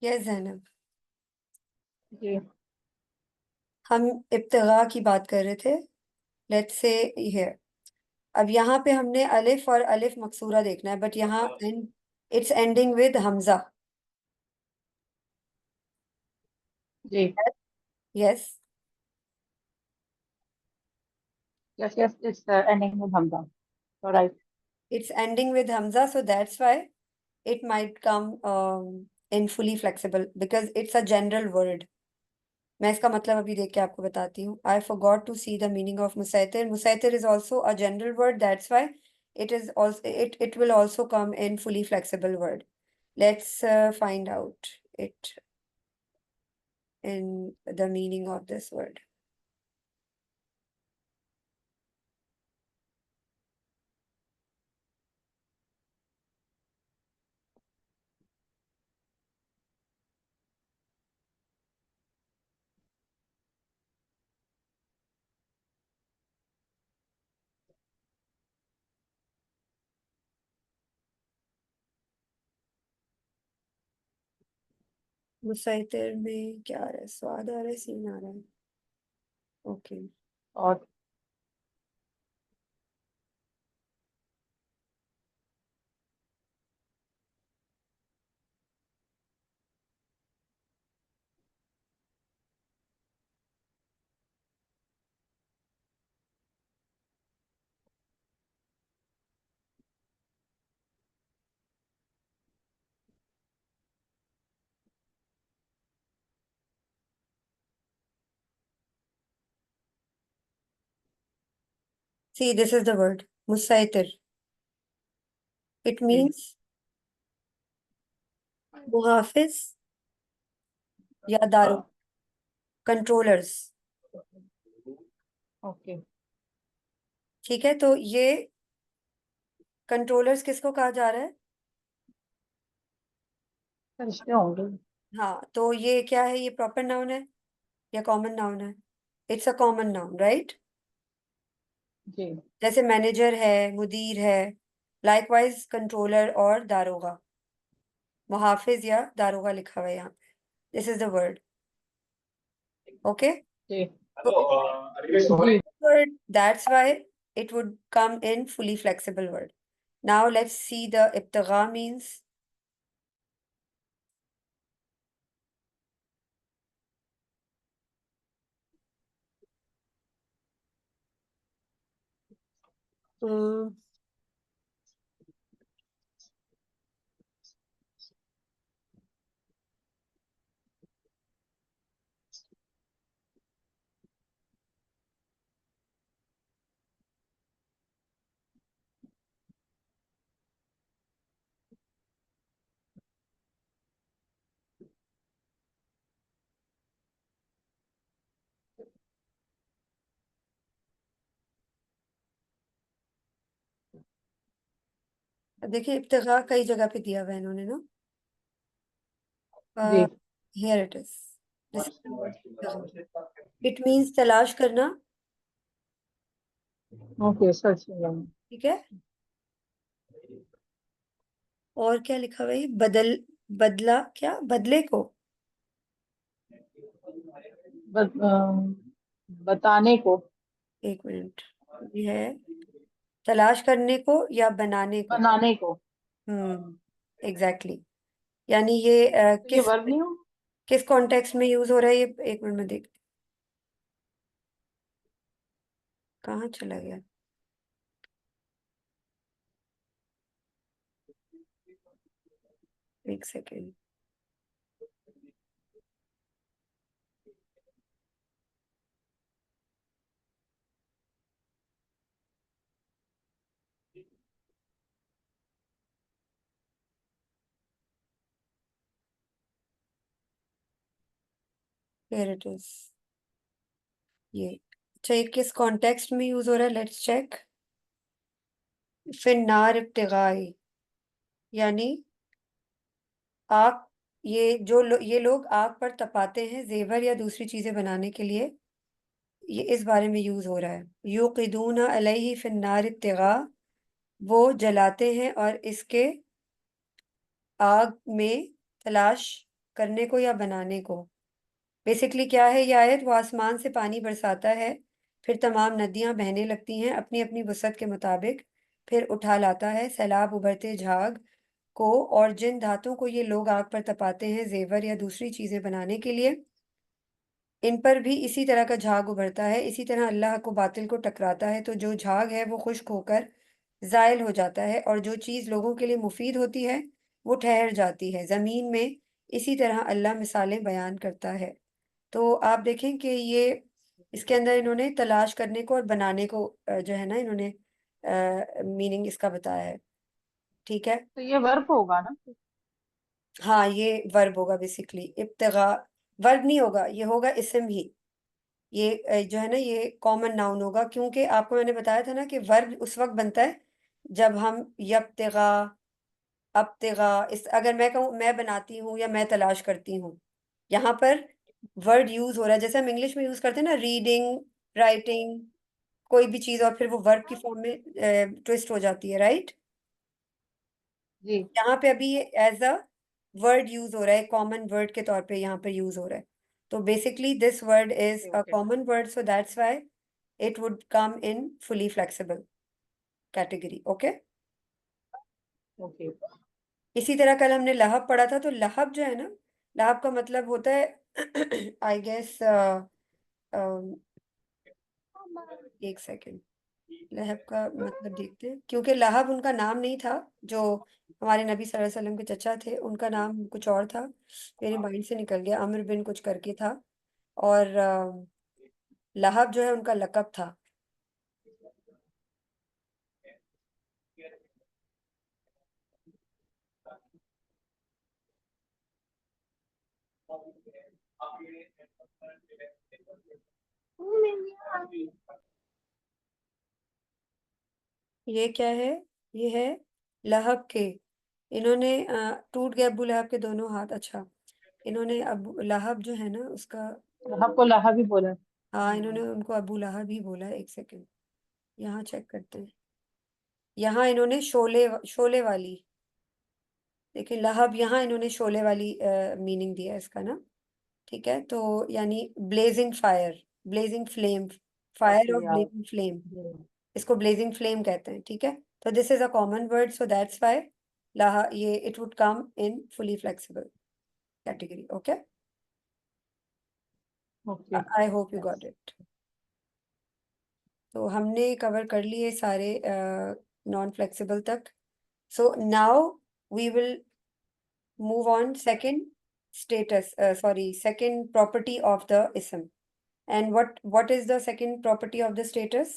Yes Zainab, जी हम इब्तिगा की बात कर रहे थे। लेट्स से है, अब यहाँ पे हमने अलिफ और अलिफ मकसूरा देखना है, बट यहाँ इट्स एंडिंग विद हमजा। जी। Yes, yes yes, it's ending with हमजा, right. it's ending with hamza, so that's why it might come in fully flexible because it's a general word. मैं इसका मतलब अभी देख के आपको बताती हूँ. I forgot to see the meaning of musaitir. Musaitir is also a general word, that's why it will also come in fully flexible word. Let's find out it in the meaning of this word. मुसैतिर में क्या आ रहा है? स्वाद आ रहा है, scene आ रहा है. Okay, और see, this is the word musaitir. It ji. means मुहाफिज या दारू, कंट्रोलर्स. ओके। ठीक है, तो ये कंट्रोलर्स किसको कहा जा रहा है? फरिश्ते होंगे। हाँ, तो ये क्या है? ये प्रॉपर नाउन है या कॉमन नाउन है? It's a common noun, right? जी जैसे मैनेजर है, मुदीर है, लाइकवाइज कंट्रोलर और दारोगा. मुहाफिज या दारोगा लिखा हुआ है यहाँ पे. This is the word. Okay, जी तो जी। word, that's why it would come in fully flexible word. Now let's see the ibtigha means. Um, देखिए, इब्तिगा कई जगह पे दिया हुआ है इन्होंने ना. जी। Here it is. This it means तलाश करना. Okay, search. ठीक है, और क्या लिखा हुआ है? बदल, बदला क्या? बदले को. बताने को। एक मिनट, ये है तलाश करने को या बनाने को. बनाने को। एग्जैक्टली. यानी ये तो ये किस वर्ब नहीं हो। किस कॉन्टेक्स्ट में यूज हो रहा है ये? एक मिनट में देख. कहाँ चला गया? एक सेकेंड. Here it is. ये अच्छा, ये किस कॉन्टेक्स्ट में यूज हो रहा है? Let's check. फिन्नार इब्तिगाई, यानी आग. ये लोग आग पर तपाते हैं जेवर या दूसरी चीजें बनाने के लिए. ये इस बारे में यूज हो रहा है. यूक़िदूना अलैहि फिन्नार इब्तिगा, वो जलाते हैं और इसके आग में तलाश करने को या बनाने को। बेसिकली क्या है ये आयत, वो आसमान से पानी बरसाता है, फिर तमाम नदियां बहने लगती हैं अपनी अपनी वसअत के मुताबिक, फिर उठा लाता है सैलाब उभरते झाग को, और जिन धातों को ये लोग आग पर तपाते हैं जेवर या दूसरी चीजें बनाने के लिए, इन पर भी इसी तरह का झाग उभरता है। इसी तरह अल्लाह को बातिल को टकराता है तो जो झाग है वो खुश्क होकर जायल हो जाता है, और जो चीज लोगों के लिए मुफीद होती है वो ठहर जाती है जमीन में। इसी तरह अल्लाह मिसालें बयान करता है। तो आप देखें कि ये इसके अंदर इन्होंने तलाश करने को और बनाने को जो है ना, इन्होंने मीनिंग इसका बताया है। ठीक है। तो ये वर्ब होगा ना? हाँ, ये वर्ब होगा बेसिकली। इब्तिगा वर्ब नहीं होगा, ये होगा इसम ही। ये जो है ना, ये कॉमन नाउन होगा, क्योंकि आपको मैंने बताया था ना कि वर्ब उस वक्त बनता है जब हम यब्तिगा, अब्तिगा, इस अगर मैं कहूँ मैं बनाती हूँ या मैं तलाश करती हूँ, यहाँ पर वर्ड यूज हो रहा है जैसे हम इंग्लिश में यूज करते हैं ना, रीडिंग, राइटिंग, कोई भी चीज और फिर वो वर्ब की फॉर्म में ट्विस्ट हो जाती है, राइट। जी। यहाँ पे अभी ये एज अ वर्ड यूज हो रहा है, कॉमन वर्ड के तौर पे यहाँ पे यूज हो रहा है। तो basically this word is okay a okay common word, so that's why it would come in fully flexible category. Okay. Okay. इसी तरह कल हमने लहब पढ़ा था, तो लहब जो है ना, लहब का मतलब होता है आई गेस, एक सेकेंड, लहब का मतलब देखते हैं, क्योंकि लहब उनका नाम नहीं था, जो हमारे नबी सल्लल्लाहु अलैहि वसल्लम के चचा थे उनका नाम कुछ और था, मेरे माइंड से निकल गया, अम्र बिन कुछ करके था। और लहब जो है उनका लकब था। ये क्या है, ये है लहब के, इन्होंने टूट गए अबू लहब के दोनों हाथ। अच्छा, इन्होंने अबू लहब जो है ना उसका, लहब को लहा भी बोला। हाँ इन्होंने उनको अबू लहब ही बोला है। एक सेकेंड, यहाँ चेक करते हैं। यहाँ इन्होंने शोले शोले वाली, देखिए लहब, यहाँ इन्होंने शोले वाली मीनिंग दिया है इसका ना। ठीक है, तो यानी blazing fire, blazing flame, fire okay और यार। ब्लेजिंग फ्लेम, जी। इसको ब्लेजिंग फ्लेम कहते हैं। ठीक है, तो this is a common word, so that's why लहा ये it would come in fully flexible category. Okay, okay. I hope you got it. तो हमने कवर कर लिए सारे नॉन फ्लेक्सिबल तक। So now we will move on second status, sorry, second property of the ism. And what is the second property of the status?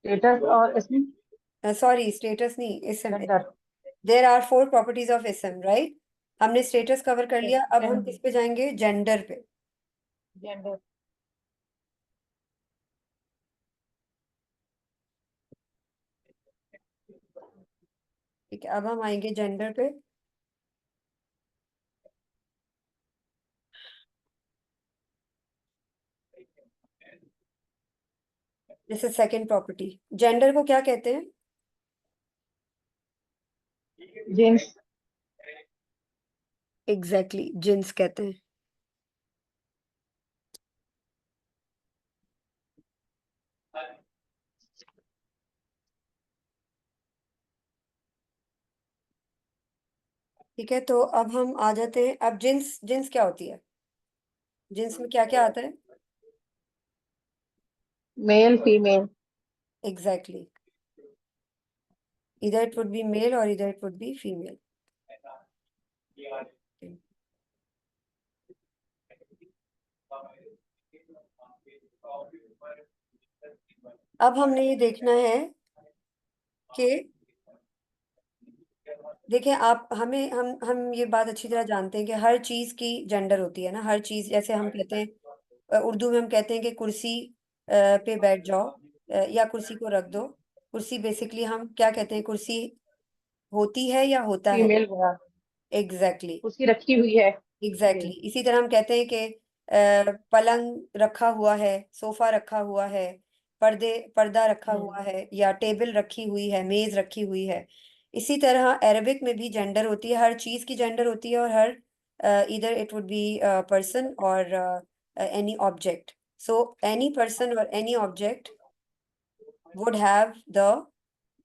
Status और इसमें Sorry, status नहीं, ism। Gender. There are four properties of ism, right? हमने status cover कर लिया, अब हम किस gender. पे जाएंगे, जेंडर पे। जेंडर। ठीक है, अब हम आएंगे जेंडर पे। This is second property. Gender को क्या कहते हैं? जेंट्स। एग्जैक्टली exactly, जिन्स कहते हैं। ठीक है, तो अब हम आ जाते हैं, अब जिन्स, जिन्स क्या होती है, जिन्स में क्या क्या आता है? Male female. Exactly exactly. Either it would be male or either it would be female. अब हमने ये देखना है कि देखिए आप, हमें हम ये बात अच्छी तरह जानते हैं कि हर चीज की जेंडर होती है ना, हर चीज, जैसे हम कहते हैं उर्दू में हम कहते हैं कि कुर्सी पे बैठ जाओ, या कुर्सी को रख दो। कुर्सी बेसिकली हम क्या कहते हैं, कुर्सी होती है या होता है? फीमेल बना। एग्जैक्टली उसकी रखी हुई है। जी। एग्जैक्टली इसी तरह हम कहते हैं कि पलंग रखा हुआ है, सोफा रखा हुआ है, पर्दा रखा हम्म। हुआ है, या टेबल रखी हुई है, मेज रखी हुई है। इसी तरह अरबिक में भी जेंडर होती है, हर चीज की जेंडर होती है, और हर either it would be a person or any object. So any person or any object would have the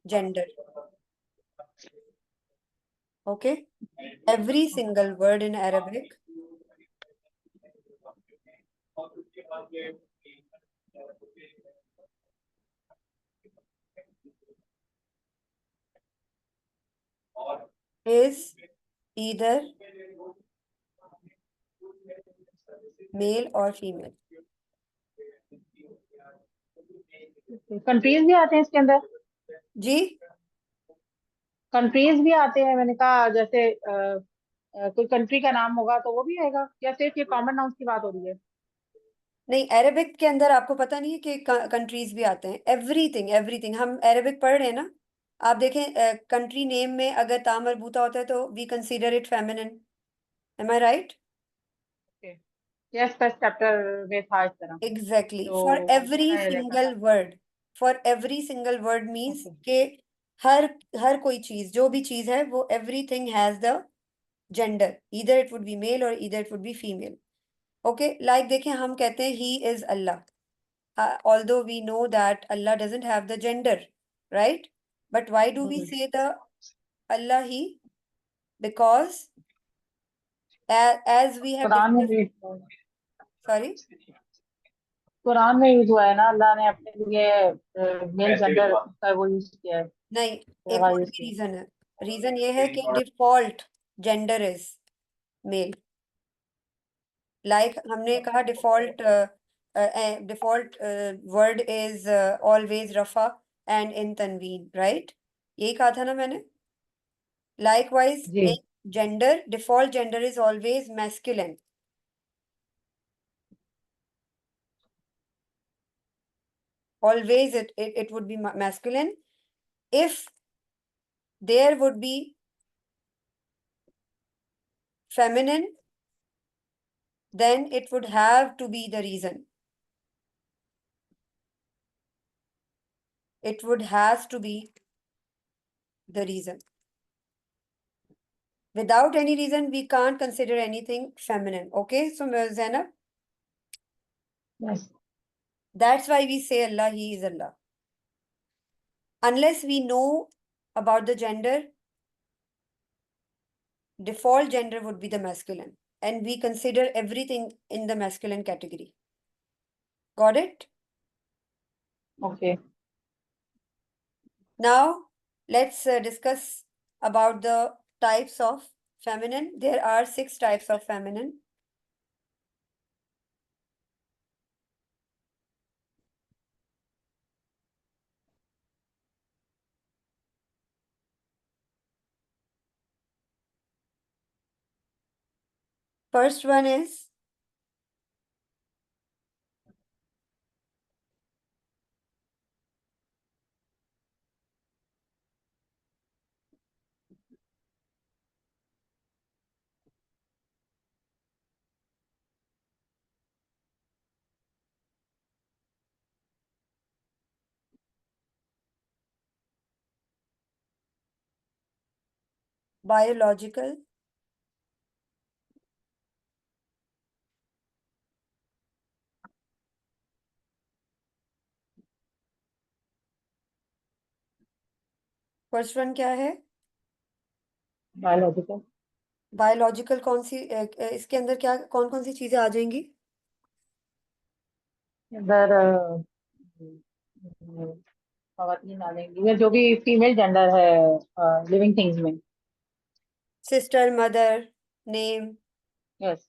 gender. Okay? Every single word in Arabic is either male or female. Countries भी आते हैं इसके अंदर? जी? Countries भी आते हैं, मैंने कहा जैसे कोई कंट्री का नाम होगा तो वो भी आएगा, या सिर्फ ये कॉमन नाउन्स की बात हो रही है? नहीं, अरेबिक के अंदर आपको पता नहीं है कि कंट्रीज भी आते हैं। एवरीथिंग एवरीथिंग, हम अरेबिक पढ़ रहे हैं ना, आप देखें कंट्री नेम में अगर ता मरबूता होता है तो we consider it feminine. Am I right? Yes, first chapter में था इस तरह। एग्जैक्टली, तो फॉर एवरी मैंने देखा सिंगल था। Word, for every single word means okay. के हर हर कोई चीज, जो भी चीज है, वो everything has the gender, either it would be male और either it would be female. Okay, like देखें, हम कहते हैं he is Allah, although we know that Allah doesn't have the gender, right? But why do we say the Allah he? Because as we have Quran में discussed, भी sorry, Quran में use हुआ है ना, अल्लाह ने अपने लिए मेल जेंडर का वो यूज किया है, नहीं, एक जगह और यूज भी किया है। रीजन है। रीजन ये है कि default gender is male. Like हमने कहा डिफॉल्ट वर्ड इज ऑलवेज रफा एंड इन तनवीन, राइट? यही कहा था ना मैंने। Likewise, जी। in gender, default gender is always masculine. Always it would be masculine. If there would be feminine, then it would have to be the reason. It would has to be the reason. Without any reason, we can't consider anything feminine. Okay, so Zainab, yes. that's why we say Allah, He is Allah. Unless we know about the gender, default gender would be the masculine, and we consider everything in the masculine category. Got it? Okay. Now, let's discuss about the types of feminine. There are 6 types of feminine. First one is biological. First one क्या है? Biological. Biological कौन सी इसके अंदर क्या कौन कौन सी चीजें आ जाएंगी? इधर खवातीन आ जाएंगी, या जो भी फीमेल जेंडर है लिविंग थिंग्स में। Sister, mother, name. Yes.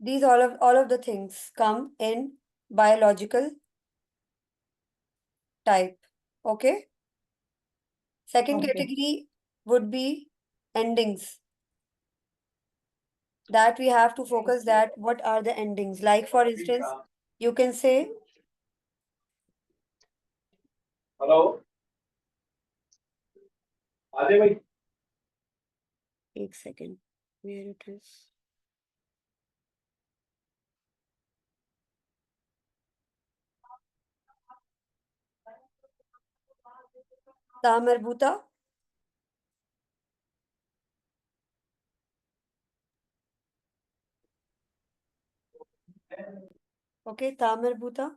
These all of the things come in biological type. Okay. Second okay. category would be endings. That we have to focus that what are the endings. Like for instance, you can say Hello. एक second, where it is. ता मरबूता, okay, ता मरबूता,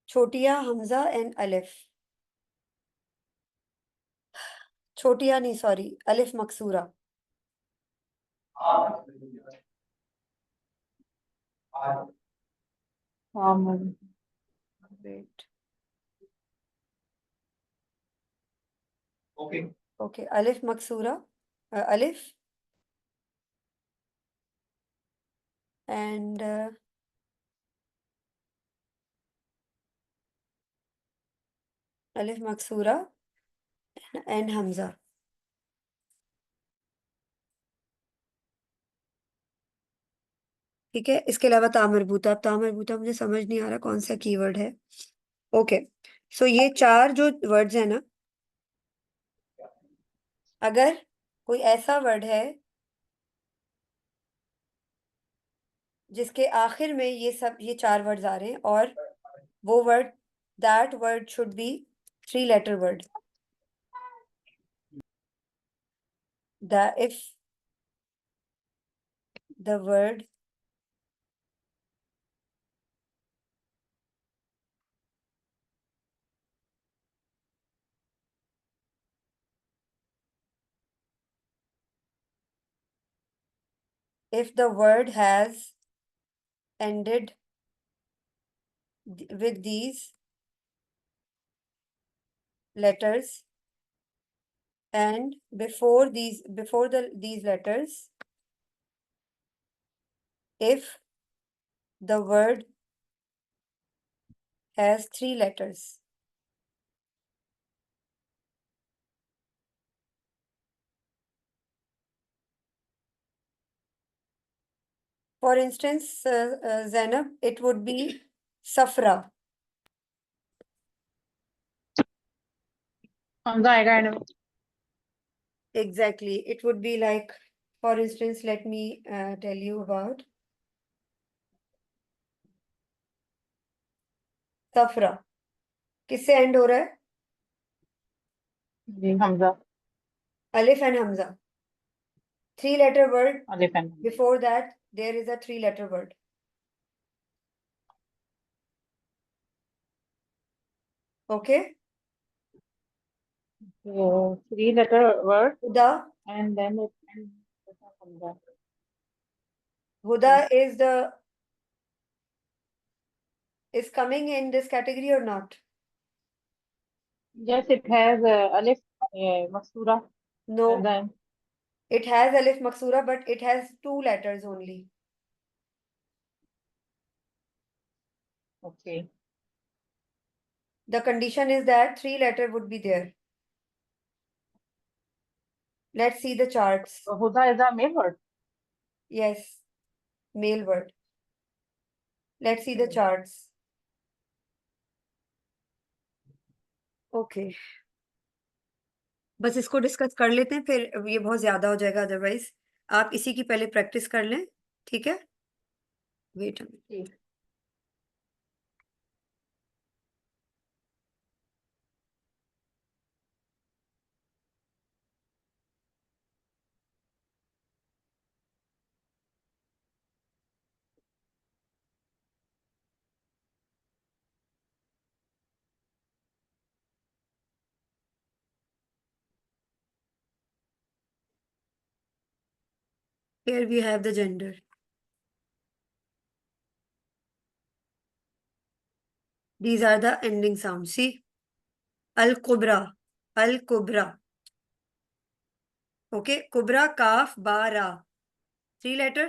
छोटिया Hamza and अलिफ, छोटिया नहीं, sorry, अलिफ मकसूरा, wait, okay, अलिफ मकसूरा, अलिफ एंड अलिफ मकसूरा एंड हमजा। ठीक है, इसके अलावा तामरबूता, अब तामरबूता मुझे समझ नहीं आ रहा कौन सा कीवर्ड है। ओके, सो ये चार जो वर्ड्स है ना, अगर कोई ऐसा वर्ड है जिसके आखिर में ये चार वर्ड्स आ रहे हैं और वो word, that word should be 3 letter word, if the word if the word has ended with these letters and before these letters, if the word has 3 letters, for instance, Zainab, it would be safra. Hamza आएगा and में। Exactly, it would be like, for instance, let me tell you about safra. किससे end हो रहा है? जी हमजा, Alif and Hamza. 3 letter word. अलिफ and Before that, there is a 3 letter word. Okay? 3 letter word Huda. and then it Hamza. Huda is coming in this category or not? Yes, it has alif maksura No, at the end. it has Alif Maksura, but it has 2 letters only. Okay. The condition is that 3 letter would be there. Let's see the charts. So Huda is a male word. Yes, male word. Let's see the charts. Okay. बस इसको discuss कर लेते हैं, फिर ये बहुत ज्यादा हो जाएगा, अदरवाइज आप इसी की पहले प्रैक्टिस कर लें, ठीक है? Wait a minute. ठीक। Here we have the gender. These are the ending sounds. See, al-kubra, al-kubra. Okay, kubra, kaf, ba, ra. 3 letter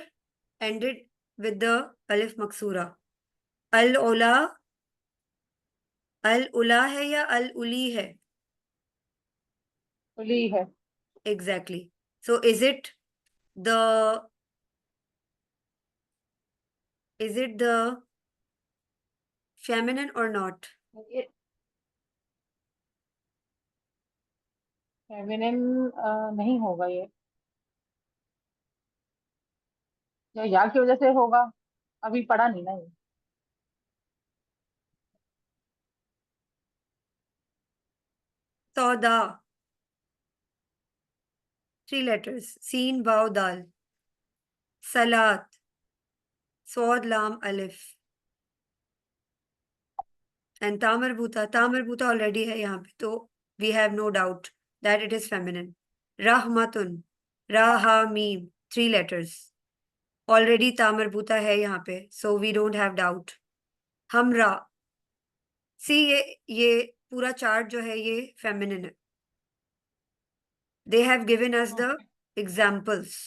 ended with the alif maksura. Al-ula, al-ula है या al-uli है? उली है। Exactly. So is it the feminine or not? Feminine नहीं होगा ये, या की वजह से होगा, अभी पढ़ा नहीं ना ये। सौदा, 3 letters, सीन वाव दाल, सलात, सौद लाम अलिफ, एंड तामरबूता ऑलरेडी है यहाँ पे, तो we have no doubt that it is feminine. रहमतुन, राहा मीम, 3 letters, ऑलरेडी तामरबूता है यहाँ पे, so we don't have doubt. हमरा, सी ये पूरा चार्ट जो है ये फेमिनिन है। They have given us the examples.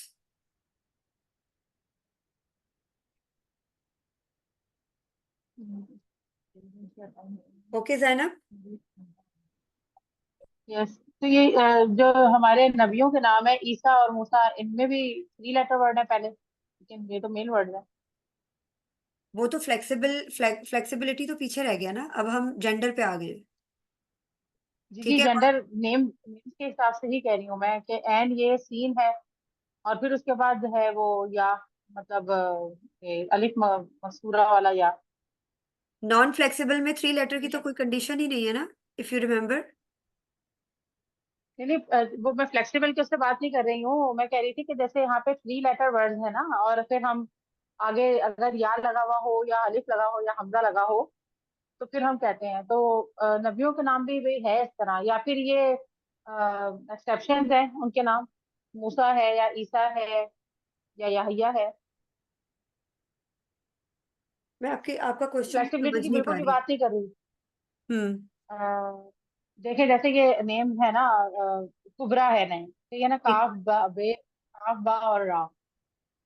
Okay Zainab. Yes, तो ये जो हमारे नबियों के नाम है ईसा और मूसा, इनमें भी 3 लेटर वर्ड है पहले, लेकिन ये तो मेन वर्ड है। वो तो फ्लेक्सिबिलिटी तो पीछे रह गया ना, अब हम जेंडर पे आ गए। जी ठीक जी, है। जेंडर नेम के हिसाब से ही कह रही हूँ मैं कि एन ये सीन है, और फिर उसके बाद है वो या, मतलब ये अलिफ मकसूरा वाला या। नॉन फ्लेक्सिबल में 3 letter की ठीक तो है। कोई कंडीशन ही नहीं है ना, इफ यू रिमेम्बर। नहीं नहीं, वो मैं फ्लेक्सिबल की उससे बात नहीं कर रही हूँ, मैं कह रही थी कि जैसे यहाँ पे 3 लेटर वर्ड है ना, और फिर हम आगे अगर या लगा हुआ हो या अलिफ लगा हो या हमजा लगा हो, तो फिर हम कहते हैं। तो नबियों के नाम भी वही है इस तरह, या फिर ये एक्सेप्शन है उनके नाम, मूसा है या ईसा है या याहिया है। मैं आपका क्वेश्चन फ्लेक्सिबिलिटी समझ की नहीं बिल्कुल पा भी रही। बात नहीं कर रही। हम्म। अ, देखिए जैसे ये नेम है ना, कुबरा है नेम, ठीक है ना, ठीक। काफ बा बे, काफ बा और रा,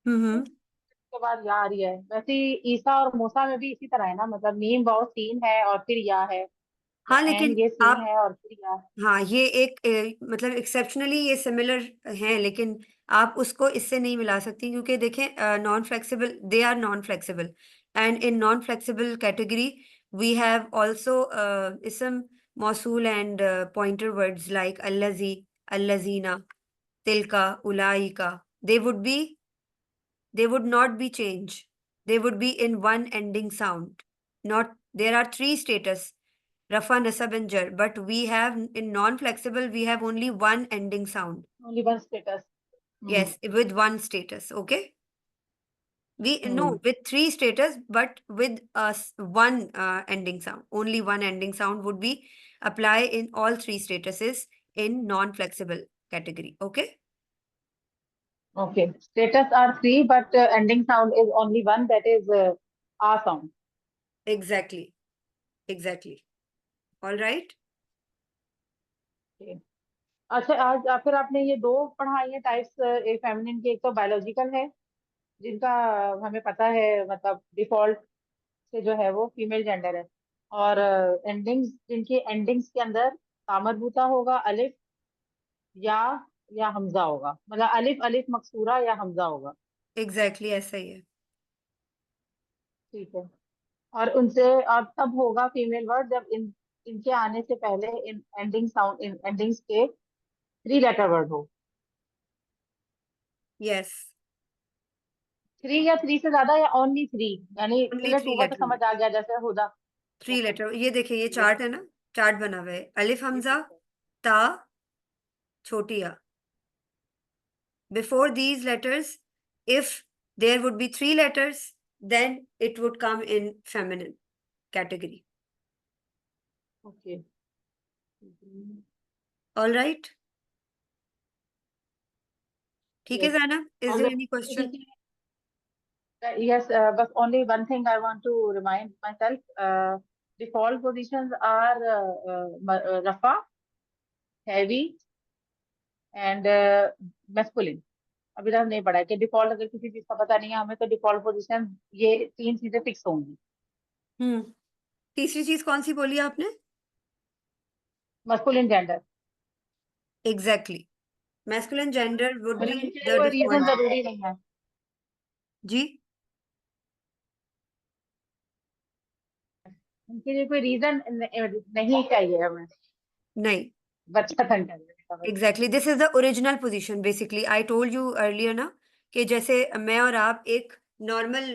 हम्म। उसके बाद या आ रही है। वैसे ही ईसा और मूसा में भी इसी तरह है ना, मतलब मीम वाव सीन है और फिर या है, तो हाँ एन लेकिन ये सीन आप, है और फिर या है। हाँ ये एक मतलब एक्सेप्शनली ये सिमिलर हैं, लेकिन आप उसको इससे नहीं मिला सकती, क्योंकि देखें non flexible, they are non flexible, and in non flexible category we have also इसम मौसूल एंड पॉइंटर वर्ड्स लाइक अल्लजी, अल्लजीना, तिलका, उलाइका, they would be, they would not be change, they would be in one ending sound. Not, there are 3 status, rafa, nasab and jar, but we have in non flexible we have only one ending sound. Only one status. Hmm. Yes, with one status. Okay, we hmm. no with 3 status, but with one ending sound, only one ending sound would be apply in all 3 statuses in non flexible category. Okay. Okay, status are three, but ending sound is only one, that is a sound. Exactly. Exactly. All right. Okay. अच्छा, आज फिर आपने ये दो पढ़ाई है types, एक feminine की, एक तो बायोलॉजिकल है, जिनका हमें पता है, मतलब डिफॉल्ट से जो है वो फीमेल जेंडर है, और एंडिंग्स, जिनकी एंडिंग्स के अंदर तामरबूता होगा, अलिफ या हमजा होगा, मतलब अलिफ अलिफ मकसूरा या हमजा होगा। एग्जैक्टली ऐसा ही है। ठीक है। और उनसे, और तब होगा फीमेल वर्ड जब इनके आने से पहले इन एंडिंग साउंड, इन एंडिंग्स के 3 लेटर वर्ड हो। यस। 3 या 3 से ज्यादा, या ओनली 3, यानी ओनली चलो थ्री टू का तो लेटर समझ आ गया, जैसे हुदा। 3 letter, ये देखिए ये ये चार्ट है ना, चार्ट बना हुआ है, अलिफ ये हमजा, ठीक है। ता, छोटी आ, before these letters, if there would be 3 letters, then it would come in feminine category. Okay. All right. ठीक है यस। जैनब, इज और देयर एनी वैसे क्वेश्चन? देखिए, यस, बस only one thing I want to remind my self, default positions are rough, heavy and masculine. अभी तक नहीं पढ़ा है कि डिफॉल्ट, अगर किसी चीज का पता नहीं है हमें, तो डिफॉल्ट पोजीशन ये 3 चीजें फिक्स होंगी। हम्म। तीसरी चीज कौन सी बोली आपने? Masculine gender, exactly, masculine gender would be मतलब इनके लिए द कोई रीजन डिफॉल्ट। जरूरी नहीं है। जी। इनके लिए कोई रीजन नहीं चाहिए हमें, नहीं। बच्चा centre. Exactly, this is the original position basically. I told you earlier ना कि जैसे मैं और आप एक नॉर्मल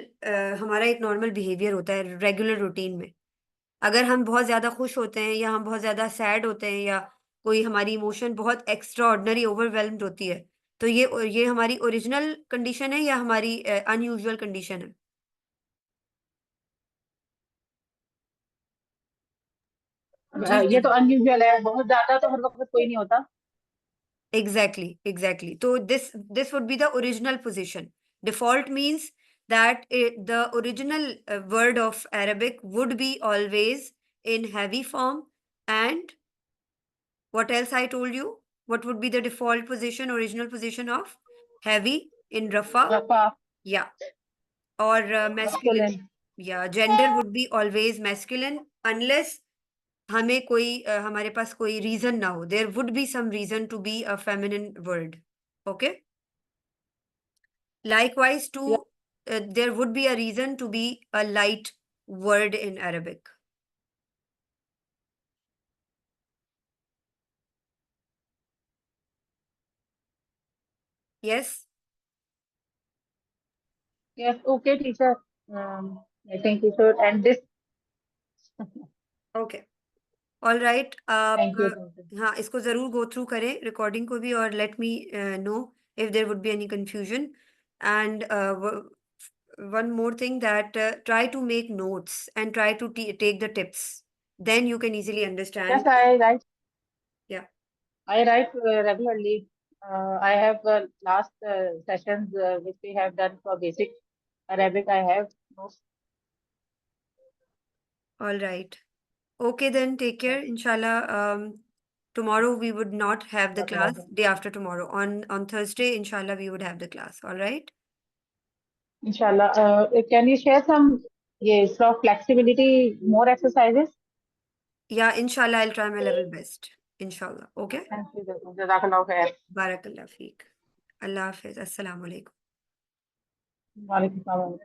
हमारा एक नॉर्मल बिहेवियर होता है रेगुलर रूटीन में। अगर हम बहुत ज्यादा खुश होते हैं या हम बहुत ज्यादा सैड होते हैं या कोई हमारी इमोशन बहुत एक्स्ट्रा ऑर्डिनरी ओवरवेल्म्ड होती है, तो ये हमारी ओरिजिनल कंडीशन है या हमारी अनयूजुअल कंडीशन है? जी ये जी, तो अनयूजुअल है, बहुत ज्यादा तो हर वक्त कोई नहीं होता। exactly, तो this would be the original position. Default means that the original word of Arabic would be always in heavy form. And what else I told you? What would be the default position, original position of heavy in Rafa? रफा, Yeah. Or masculine. Masculine. Yeah, gender would be always masculine unless हमें कोई हमारे पास कोई reason ना हो, there would be some reason to be a feminine word. Okay, likewise to there would be a reason to be a light word in Arabic. Yes. Yes, okay, teacher. I think we should end this. Okay. All right, आप Thank you. Thank you. हाँ इसको ज़रूर go through करें recording को भी, और let me know if there would be any confusion. And one more thing, that try to make notes and try to take the tips, then you can easily Yes, understand. I write. Yeah. I write regularly. I have last sessions which we have done for basic Arabic. I have notes. All right. Okay, then take care. Inshallah, tomorrow we would not have the class. Day after tomorrow, on Thursday, inshallah, we would have the class. All right. Inshallah. Can you share some, yes, of flexibility, more exercises? Yeah, inshallah, I'll try my level best. Inshallah. Okay. Thank you. Jazakallah khair. Barakallah feek. Allah Hafiz. Assalamu alaikum. Walaikum salam.